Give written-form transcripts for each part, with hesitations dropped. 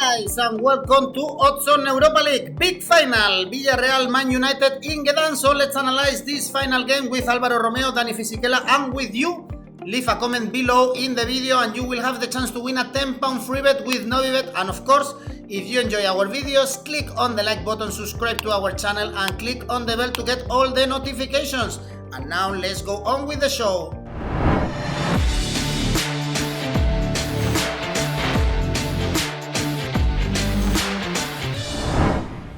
guys, and welcome to Odds on Europa League Big Final, Villarreal Man United in Gdansk. So let's analyze this final game with Álvaro Romeo, Dani Fisichella, and with you. Leave a comment below in the video and you will have the chance to win a £10 free bet with Novibet. And of course, if you enjoy our videos, click on the like button, subscribe to our channel, and click on the bell to get all the notifications. And now let's go on with the show.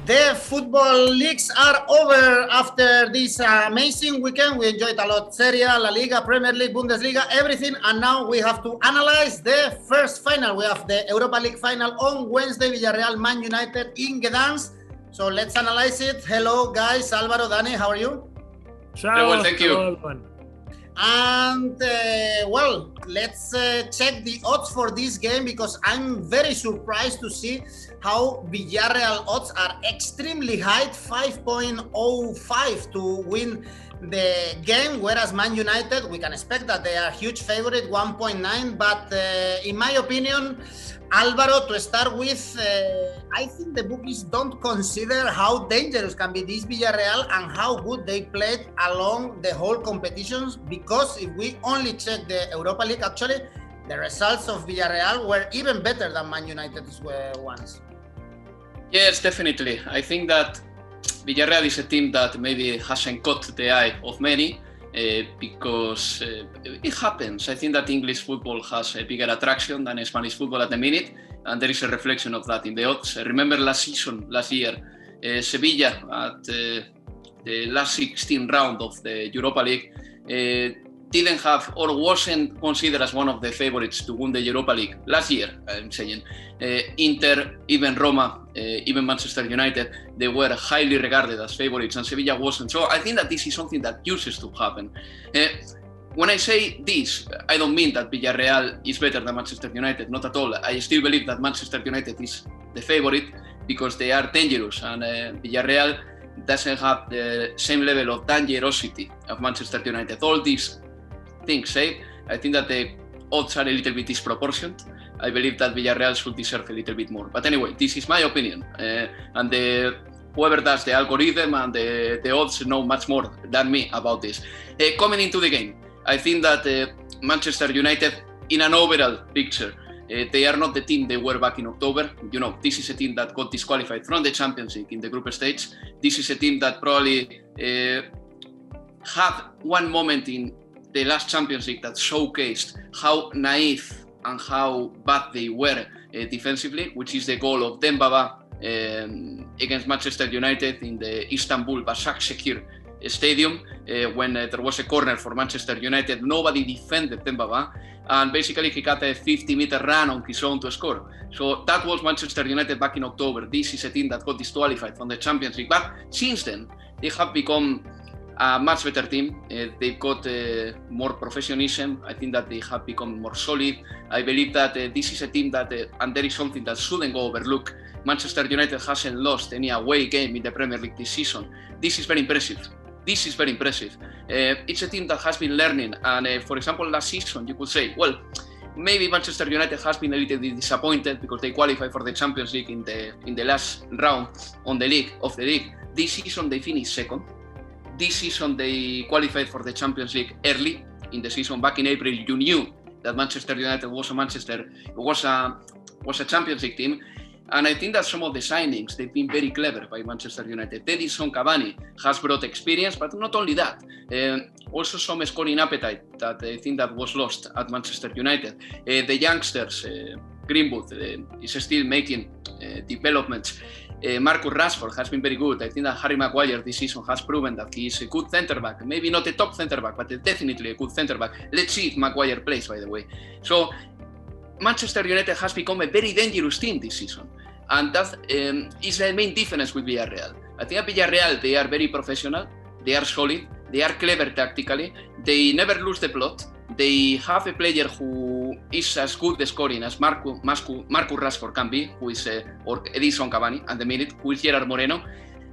The football leagues are over after this amazing weekend. We enjoyed a lot. Serie A, La Liga, Premier League, Bundesliga, everything. And now we have to analyze the first final. We have the Europa League final on Wednesday, Villarreal Man United in Gdansk. So let's analyze it. Hello, guys. Álvaro, Dani, how are you? Very well, thank you. And well, let's check the odds for this game because I'm very surprised to see how Villarreal odds are extremely high, 5.05 to win the game, whereas Man United, we can expect that they are huge favorite, 1.9. But in my opinion, Álvaro, to start with, I think the bookies don't consider how dangerous can be this Villarreal and how good they played along the whole competitions, because if we only check the Europa League, actually, the results of Villarreal were even better than Man United's ones. Yes, definitely. I think that Villarreal is a team that maybe hasn't caught the eye of many because it happens. I think that English football has a bigger attraction than Spanish football at the minute, and there is a reflection of that in the odds. Remember last year, Sevilla at the last 16 round of the Europa League didn't have or wasn't considered as one of the favorites to win the Europa League last year. I'm saying Inter, even Roma, even Manchester United, they were highly regarded as favorites, and Sevilla wasn't. So I think that this is something that used to happen. When I say this, I don't mean that Villarreal is better than Manchester United, not at all. I still believe that Manchester United is the favorite because they are dangerous, and Villarreal doesn't have the same level of dangerosity of Manchester United. All these things, I think that the odds are a little bit disproportionate. I believe that Villarreal should deserve a little bit more. But anyway, this is my opinion. And whoever does the algorithm and the odds know much more than me about this. Coming into the game, I think that Manchester United, in an overall picture, they are not the team they were back in October. You know, this is a team that got disqualified from the Champions League in the group stage. This is a team that probably had one moment in the last Champions League that showcased how naive and how bad they were defensively, which is the goal of Dembaba against Manchester United in the Istanbul Başakşehir Stadium when there was a corner for Manchester United. Nobody defended Dembaba, and basically he got a 50-meter run on his own to score. So that was Manchester United back in October. This is a team that got disqualified from the Champions League, but since then they have become a much better team. They've got more professionalism. I think that they have become more solid. I believe that this is a team that, and there is something that shouldn't go overlooked, Manchester United hasn't lost any away game in the Premier League this season. This is very impressive. This is very impressive. It's a team that has been learning, and for example, last season you could say, well, maybe Manchester United has been a little bit disappointed because they qualified for the Champions League in the last round of the league. This season they finished second. This season they qualified for the Champions League early in the season. Back in April, you knew that Manchester United was a Champions League team, and I think that some of the signings, they've been very clever by Manchester United. Edinson Cavani has brought experience, but not only that, also some scoring appetite that I think that was lost at Manchester United. The youngsters, Greenwood is still making developments. Marcus Rashford has been very good. I think that Harry Maguire this season has proven that he is a good centre-back. Maybe not a top centre-back, but definitely a good centre-back. Let's see if Maguire plays, by the way. So Manchester United has become a very dangerous team this season. And that is the main difference with Villarreal. I think at Villarreal, they are very professional, they are solid, they are clever tactically, they never lose the plot. They have a player who is as good at scoring as Marcus Rashford can be, who is or Edinson Cavani at the minute, who is Gerard Moreno.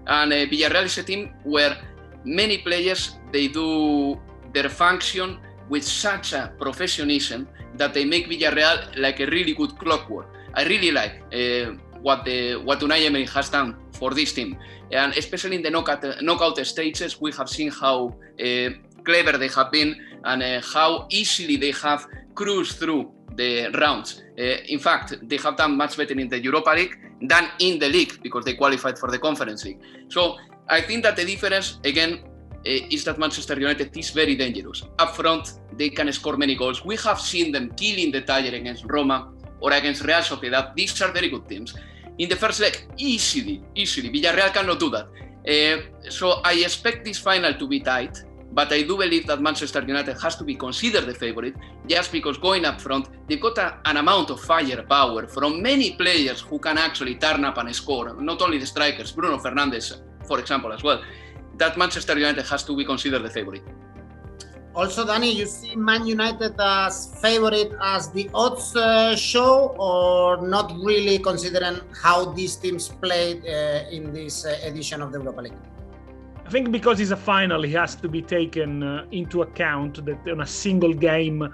And Villarreal is a team where many players, they do their function with such a professionalism that they make Villarreal like a really good clockwork. I really like what Unai Emery has done for this team, and especially in the knockout stages, we have seen how clever they have been and how easily they have cruised through the rounds. In fact, they have done much better in the Europa League than in the league because they qualified for the Conference League. So I think that the difference, again, is that Manchester United is very dangerous. Up front, they can score many goals. We have seen them killing the tire against Roma or against Real Sociedad. These are very good teams. In the first leg, easily. Villarreal cannot do that. So I expect this final to be tight, but I do believe that Manchester United has to be considered the favourite just because going up front, they've got an amount of firepower from many players who can actually turn up and score, not only the strikers, Bruno Fernandes, for example, as well, that Manchester United has to be considered the favourite. Also, Danny, you see Man United as favourite as the odds show, or not really, considering how these teams played in this edition of the Europa League? I think because it's a final, it has to be taken into account that on a single game,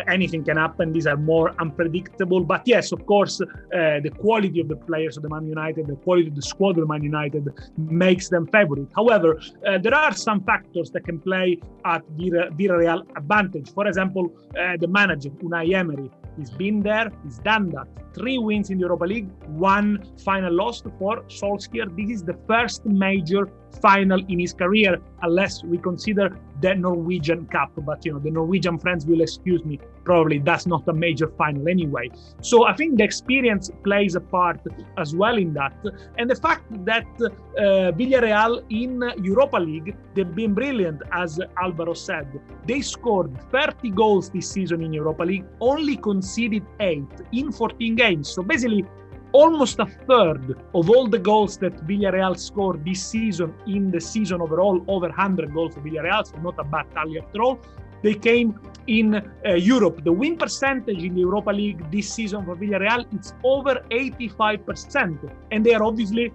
anything can happen. These are more unpredictable. But yes, of course, the quality of the players of the Man United, the quality of the squad of the Man United makes them favorite. However, there are some factors that can play at Villarreal advantage. For example, the manager, Unai Emery, he's been there, he's done that. 3 wins in the Europa League, 1 final loss for Solskjaer. This is the first major final in his career, unless we consider the Norwegian Cup. But, the Norwegian friends will excuse me. Probably that's not a major final anyway. So I think the experience plays a part as well in that. And the fact that Villarreal in Europa League, they've been brilliant, as Alvaro said. They scored 30 goals this season in Europa League, only conceded 8 in 14 games. So basically, almost a third of all the goals that Villarreal scored this season in the season overall, over 100 goals for Villarreal, so not a bad tally after all, they came in Europe. The win percentage in the Europa League this season for Villarreal, it's over 85%, and they obviously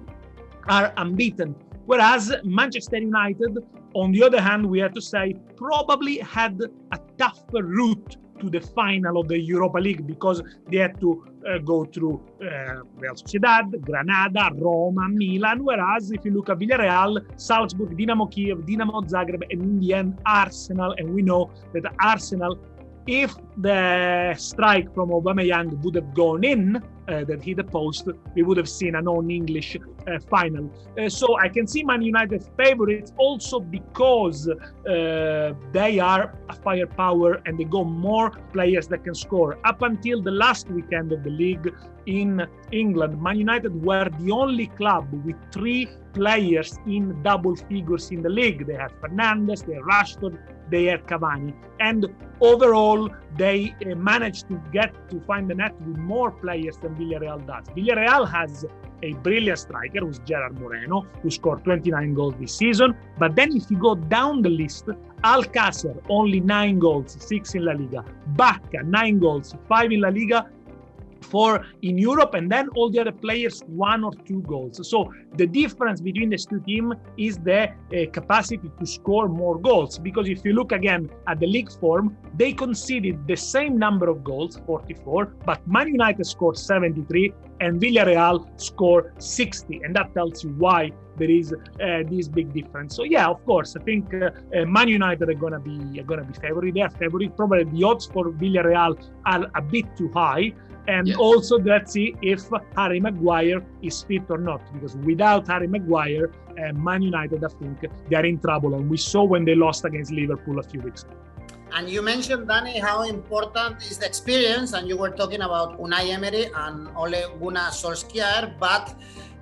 are unbeaten. Whereas Manchester United, on the other hand, we have to say, probably had a tougher route to the final of the Europa League because they had to go through Real Sociedad, Granada, Roma, Milan. Whereas if you look at Villarreal, Salzburg, Dinamo Kiev, Dinamo Zagreb, and in the end Arsenal, and we know that Arsenal, if the strike from Aubameyang would have gone in, that hit the post, we would have seen a non-English final. So I can see Man United favorites also because they are a firepower and they got more players that can score. Up until the last weekend of the league in England, Man United were the only club with 3 players in double figures in the league. They had Fernandes, they had Rashford, they had Cavani. And overall, they managed to find the net with more players than Villarreal does. Villarreal has a brilliant striker, who's Gerard Moreno, who scored 29 goals this season. But then if you go down the list, Alcácer, only 9 goals, 6 in La Liga. Bacca, 9 goals, 5 in La Liga, 4 in Europe, and then all the other players 1 or 2 goals. So the difference between these two teams is the capacity to score more goals, because if you look again at the league form, they conceded the same number of goals, 44, but Man United scored 73 and Villarreal scored 60, and that tells you why there is this big difference. So yeah, of course, I think Man United are gonna be favorite. They are favorite. Probably the odds for Villarreal are a bit too high. And also, let's see if Harry Maguire is fit or not, because without Harry Maguire, Man United, I think, they are in trouble. And we saw when they lost against Liverpool a few weeks ago. And you mentioned, Danny, how important is the experience, and you were talking about Unai Emery and Ole Gunnar Solskjaer, but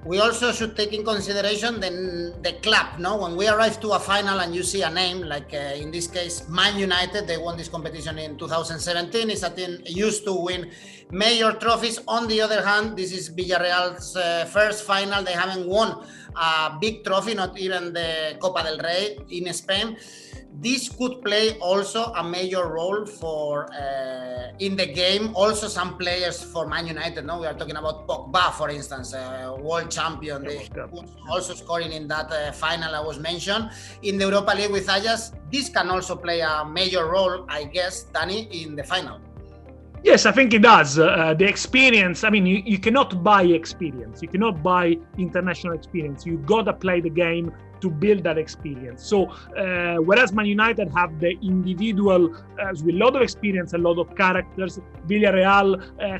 we also should take in consideration the club, no? When we arrive to a final and you see a name, like in this case, Man United, they won this competition in 2017. It's a team used to win major trophies. On the other hand, this is Villarreal's first final. They haven't won a big trophy, not even the Copa del Rey in Spain. This could play also a major role for in the game. Also, some players for Man United. No, we are talking about Pogba, for instance, world champion. They also scoring in that final I was mentioned in the Europa League with Ajax. This can also play a major role, I guess, Danny, in the final. Yes, I think it does. The experience, I mean, you cannot buy experience. You cannot buy international experience. You gotta play the game to build that experience. So whereas Man United have the individual with a lot of experience, a lot of characters, Villarreal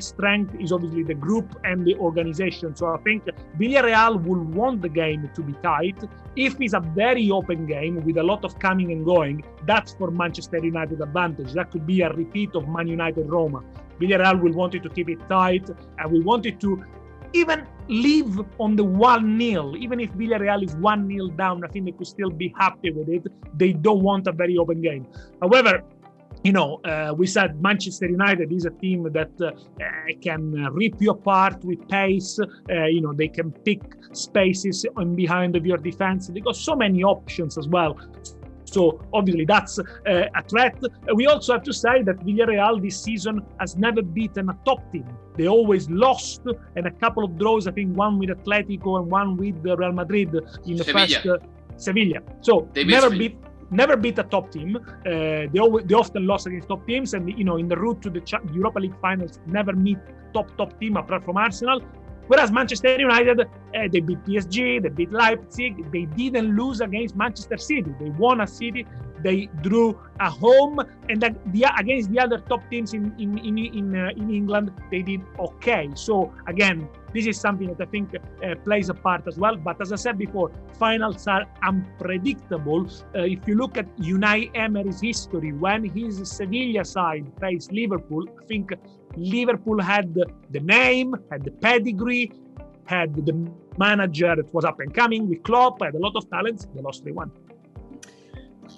strength is obviously the group and the organization. So I think Villarreal will want the game to be tight. If it's a very open game with a lot of coming and going, that's for Manchester United advantage. That could be a repeat of Man United Roma. Villarreal will want it to keep it tight and will want it to even live on the 1-0. Even if Villarreal is 1-0 down, I think they could still be happy with it. They don't want a very open game. However, we said Manchester United is a team that can rip you apart with pace. They can pick spaces on behind of your defense. They got so many options as well. So obviously that's a threat. We also have to say that Villarreal this season has never beaten a top team. They always lost, and a couple of draws, I think one with Atletico and one with Real Madrid in the first Sevilla. So never beat a top team. They often lost against top teams, and in the route to the Europa League finals, never meet top team apart from Arsenal. Whereas Manchester United, they beat PSG, they beat Leipzig, they didn't lose against Manchester City. They won a City, they drew a home, and against the other top teams in England, they did okay. So again, this is something that I think plays a part as well. But as I said before, finals are unpredictable. If you look at Unai Emery's history, when his Sevilla side faced Liverpool, I think Liverpool had the name, had the pedigree, had the manager that was up and coming with Klopp, had a lot of talents. They lost 3-1.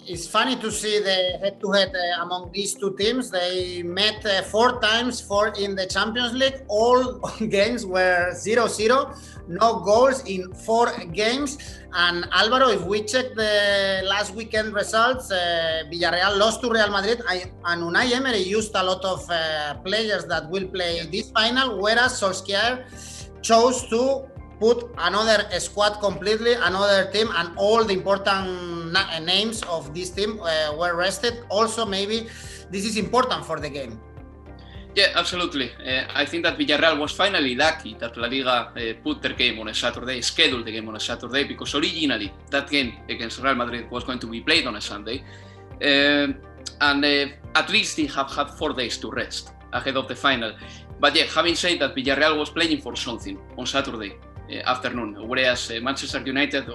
It's funny to see the head-to-head among these two teams. They met 4 times in the Champions League. All games were 0-0, no goals in 4 games. And Alvaro, if we check the last weekend results, Villarreal lost to Real Madrid, and Unai Emery used a lot of players that will play this final, whereas Solskjaer chose to put another squad completely, another team, and all the important names of this team were rested. Also, maybe this is important for the game. Yeah, absolutely. I think that Villarreal was finally lucky that La Liga put their game on a Saturday, scheduled the game on a Saturday, because originally that game against Real Madrid was going to be played on a Sunday. And at least they have had 4 days to rest ahead of the final. But yeah, having said that, Villarreal was playing for something on Saturday afternoon, whereas Manchester United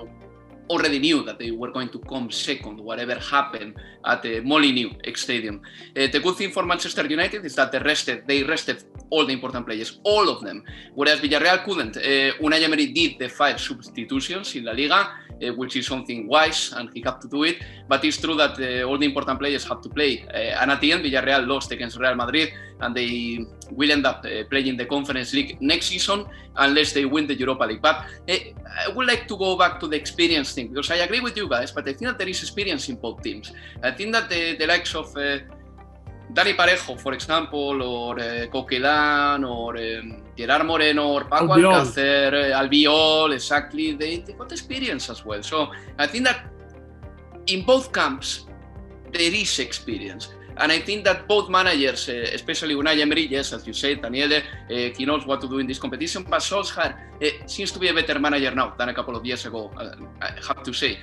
already knew that they were going to come second, whatever happened at the Molineux Stadium. The good thing for Manchester United is that they rested all the important players, all of them, whereas Villarreal couldn't. Unai Emery did the 5 substitutions in La Liga, which is something wise, and he had to do it, but it's true that all the important players have to play. And at the end, Villarreal lost against Real Madrid, and they will end up playing the Conference League next season unless they win the Europa League. But I would like to go back to the experience thing, because I agree with you guys, but I think that there is experience in both teams. I think that the likes of Dani Parejo, for example, or Coquelin, or Gerard Moreno, or Paco Alcácer, Albiol, exactly, they got experience as well. So I think that in both camps, there is experience. And I think that both managers, especially Unai Emery, yes, as you said, Daniele, he knows what to do in this competition, but Solskjaer seems to be a better manager now than a couple of years ago, I have to say.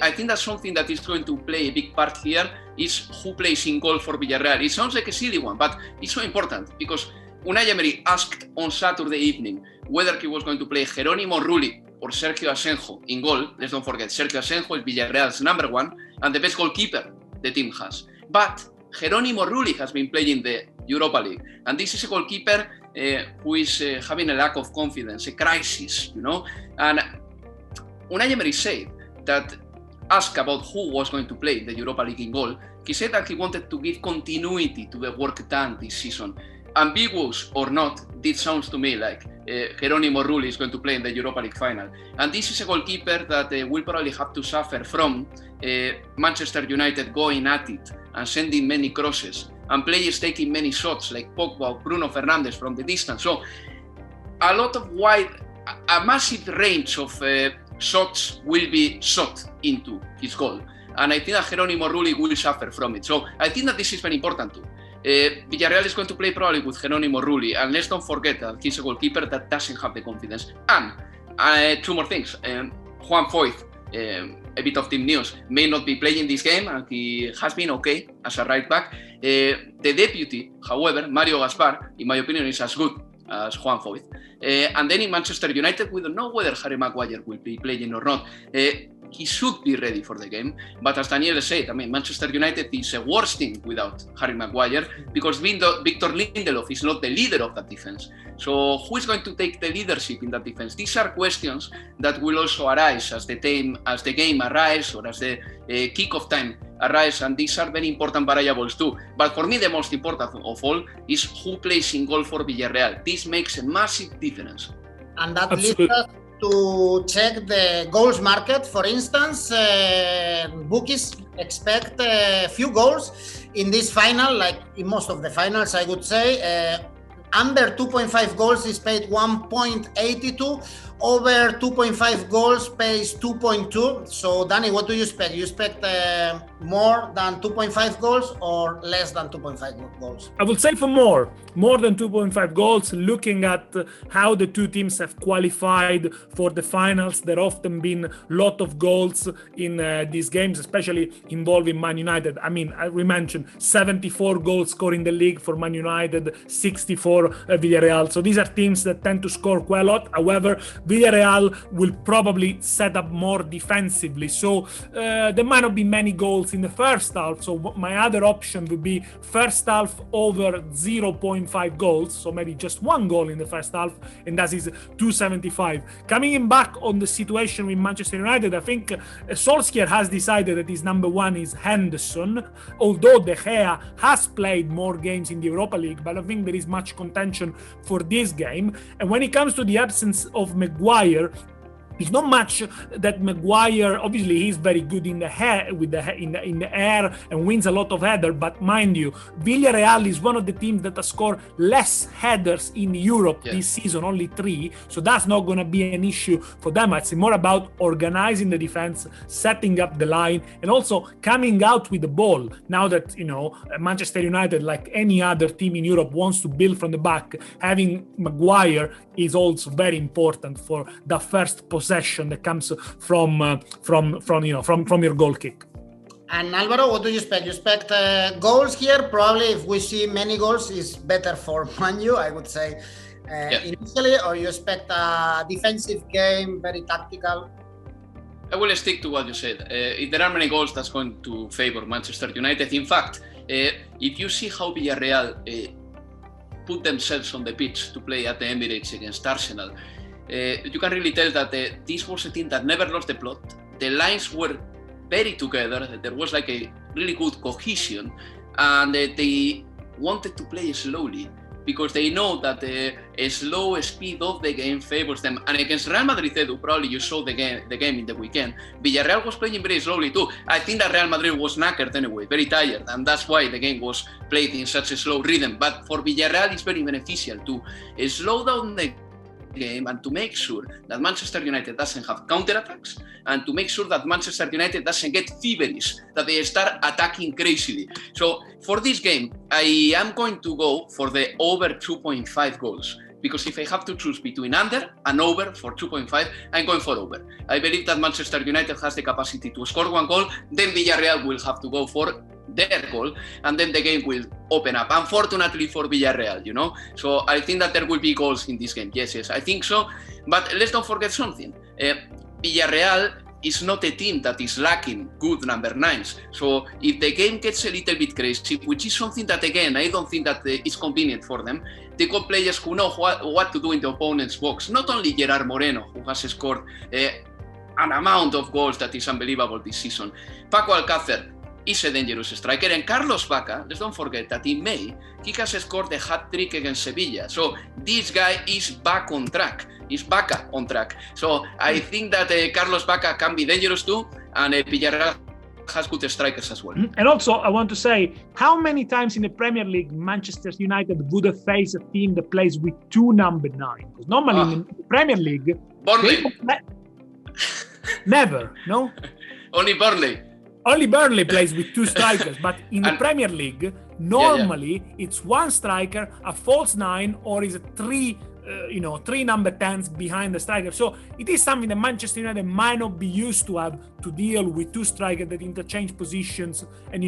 I think that's something that is going to play a big part here, is who plays in goal for Villarreal. It sounds like a silly one, but it's so important, because Unai Emery asked on Saturday evening whether he was going to play Jerónimo Rulli or Sergio Asenjo in goal. Let's don't forget, Sergio Asenjo is Villarreal's #1 and the best goalkeeper the team has. But Jerónimo Rulli has been playing the Europa League, and this is a goalkeeper who is having a lack of confidence, a crisis, And Unai Emery said that, asked about who was going to play the Europa League in goal, he said that he wanted to give continuity to the work done this season. Ambiguous or not, this sounds to me like Jerónimo Rulli is going to play in the Europa League final. And this is a goalkeeper that will probably have to suffer from Manchester United going at it and sending many crosses, and players taking many shots like Pogba or Bruno Fernandes from the distance. So a massive range of shots will be shot into his goal. And I think that Jerónimo Rulli will suffer from it. So I think that this is very important too. Villarreal is going to play probably with Jerónimo Rulli, and let's don't forget that he's a goalkeeper that doesn't have the confidence. And two more things. Juan Foyth, a bit of team news, may not be playing this game, and he has been okay as a right back. The deputy, however, Mario Gaspar, in my opinion, is as good as Juan Foyth. And then in Manchester United, we don't know whether Harry Maguire will be playing or not. He should be ready for the game, but as Daniel said, I mean, Manchester United is a worse team without Harry Maguire because Victor Lindelof is not the leader of that defense. So who is going to take the leadership in that defense? These are questions that will also arise as the game arrives or as the kick-off time arrives, and these are very important variables too. But for me, the most important of all is who plays in goal for Villarreal. This makes a massive difference. And that leads us to check the goals market. For instance, bookies expect a few goals in this final, like in most of the finals, I would say. Under 2.5 goals is paid 1.82. Over 2.5 goals pays 2.2. So, Danny, what do you expect? You expect more than 2.5 goals or less than 2.5 goals? I would say for more than 2.5 goals. Looking at how the two teams have qualified for the finals, there often been a lot of goals in these games, especially involving Man United. I mean, we mentioned 74 goals scored in the league for Man United, 64 Villarreal. So these are teams that tend to score quite a lot. However, Villarreal will probably set up more defensively. So there might not be many goals in the first half. So my other option would be first half over 0.5 goals. So maybe just one goal in the first half, and that is 275. Coming in back on the situation with Manchester United, I think Solskjaer has decided that his number one is Henderson. Although De Gea has played more games in the Europa League, but I think there is much contention for this game. And when it comes to the absence of Maguire, it's not much that Maguire, obviously he's very good in the air, in the air and wins a lot of header, but mind you, Villarreal is one of the teams that has scored less headers in Europe this season, only 3, so that's not going to be an issue for them. It's more about organizing the defense, setting up the line, and also coming out with the ball. Now that, you know, Manchester United, like any other team in Europe, wants to build from the back, having Maguire is also very important for the first possession that comes from your goal kick. And Alvaro, what do you expect? You expect goals here? Probably if we see many goals, is better for Man U, I would say, initially, or you expect a defensive game, very tactical? I will stick to what you said. If there are many goals, that's going to favor Manchester United. In fact, if you see how Villarreal put themselves on the pitch to play at the Emirates against Arsenal, you can really tell that this was a team that never lost the plot. The lines were very together. There was like a really good cohesion, and they wanted to play slowly because they know that a slow speed of the game favors them. And against Real Madrid, Edu, probably you saw the game in the weekend, Villarreal was playing very slowly too. I think that Real Madrid was knackered anyway, very tired, and that's why the game was played in such a slow rhythm. But for Villarreal, it's very beneficial to slow down the game and to make sure that Manchester United doesn't have counterattacks, and to make sure that Manchester United doesn't get feverish, that they start attacking crazily. So for this game, I am going to go for the over 2.5 goals, because if I have to choose between under and over for 2.5, I'm going for over. I believe that Manchester United has the capacity to score one goal, then Villarreal will have to go for their goal, and then the game will open up. Unfortunately for Villarreal, you know. So I think that there will be goals in this game. Yes, I think so. But let's not forget something. Villarreal is not a team that is lacking good number 9s. So if the game gets a little bit crazy, which is something that, again, I don't think that is convenient for them, they got players who know what to do in the opponent's box. Not only Gerard Moreno, who has scored an amount of goals that is unbelievable this season. Paco Alcácer is a dangerous striker, and Carlos Bacca, let's don't forget that in May, he has scored a hat-trick against Sevilla. So this guy is back on track. Is Bacca on track. So I think that Carlos Bacca can be dangerous too, and Villarreal has good strikers as well. And also, I want to say, how many times in the Premier League Manchester United would have faced a team that plays with 2 number 9? Because normally in the Premier League, never, no? Only Burnley. Only Burnley plays with 2 strikers, but in the Premier League, Normally, it's one striker, a false 9, or is a three number 10s behind the striker. So it is something that Manchester United might not be used to have to deal with two strikers that interchange positions, and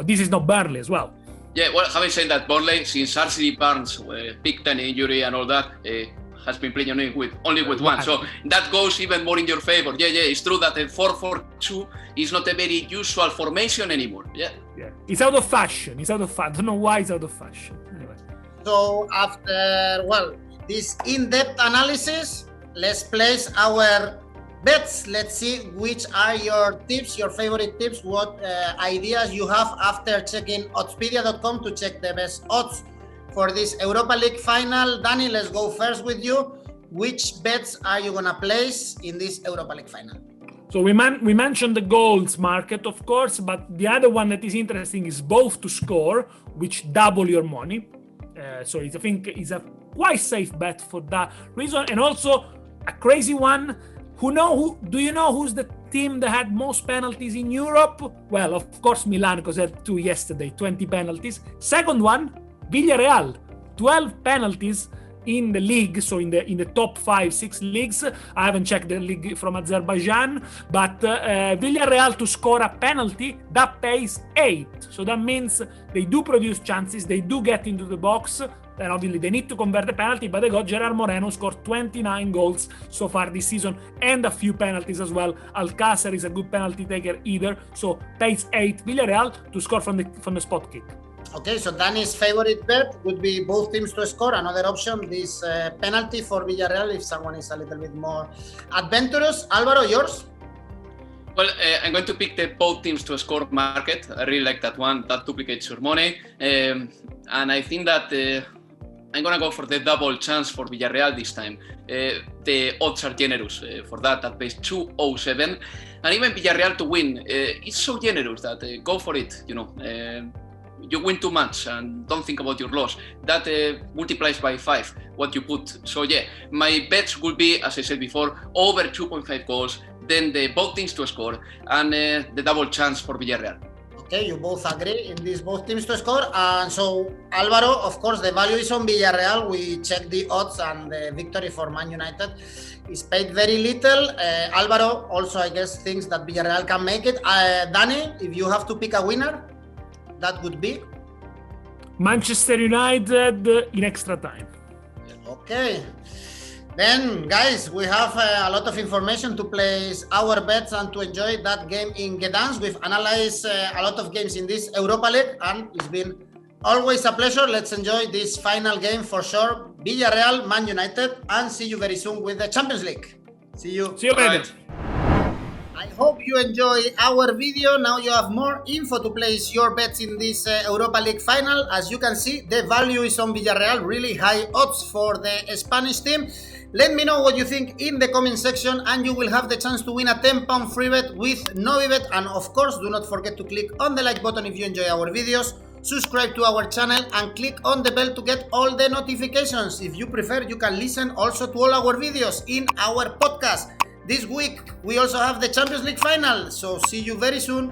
this is not Burnley as well. Yeah, well, having said that, Burnley, since RCD Barnes picked an injury and all that, has been playing only with one. So that goes even more in your favor. Yeah, it's true that a 4-4-2 is not a very usual formation anymore. Yeah. It's out of fashion. I don't know why it's out of fashion. Anyway. So after, this in-depth analysis, let's place our bets. Let's see which are your tips, your favorite tips, what ideas you have after checking Oddspedia.com to check the best odds for this Europa League final. Danny, let's go first with you. Which bets are you gonna place in this Europa League final? So we mentioned the goals market, of course, but the other one that is interesting is both to score, which double your money. So I think it's a quite safe bet for that reason. And also a crazy one. Do you know who's the team that had most penalties in Europe? Well, of course, Milan, because they had 2 yesterday, 20 penalties. Second one, Villarreal, 12 penalties in the league, so in the top 5-6 leagues. I haven't checked the league from Azerbaijan, but Villarreal to score a penalty, that pays 8. So that means they do produce chances, they do get into the box, and obviously they need to convert the penalty, but they got Gerard Moreno, scored 29 goals so far this season, and a few penalties as well. Alcácer is a good penalty taker either, so pays 8 Villarreal to score from the spot kick. Okay, so Danny's favorite bet would be both teams to score. Another option, this penalty for Villarreal if someone is a little bit more adventurous. Alvaro, yours? Well, I'm going to pick the both teams to score market. I really like that one. That duplicates your money. And I think that I'm going to go for the double chance for Villarreal this time. The odds are generous for that. That pays 207. And even Villarreal to win, it's so generous that go for it, you win too much and don't think about your loss. That multiplies by 5 what you put. So yeah, my bets will be, as I said before, over 2.5 goals, then the both teams to score, and the double chance for Villarreal. Okay, you both agree in these both teams to score. And so Alvaro, of course, the value is on Villarreal. We checked the odds and the victory for Man United is paid very little. Alvaro also, I guess, thinks that Villarreal can make it. Danny, if you have to pick a winner, that would be Manchester United in extra time. Okay, then guys, we have a lot of information to place our bets and to enjoy that game in Gdansk. We've analyzed a lot of games in this Europa League, and it's been always a pleasure. Let's enjoy this final game for sure. Villarreal, Man United, and see you very soon with the Champions League. See you later. I hope you enjoy our video. Now you have more info to place your bets in this Europa League final. As you can see, the value is on Villarreal, really high odds for the Spanish team. Let me know what you think in the comment section, and you will have the chance to win a £10 free bet with Novibet. And of course, do not forget to click on the like button if you enjoy our videos, subscribe to our channel, and click on the bell to get all the notifications. If you prefer, you can listen also to all our videos in our podcast. This week, we also have the Champions League final, so see you very soon.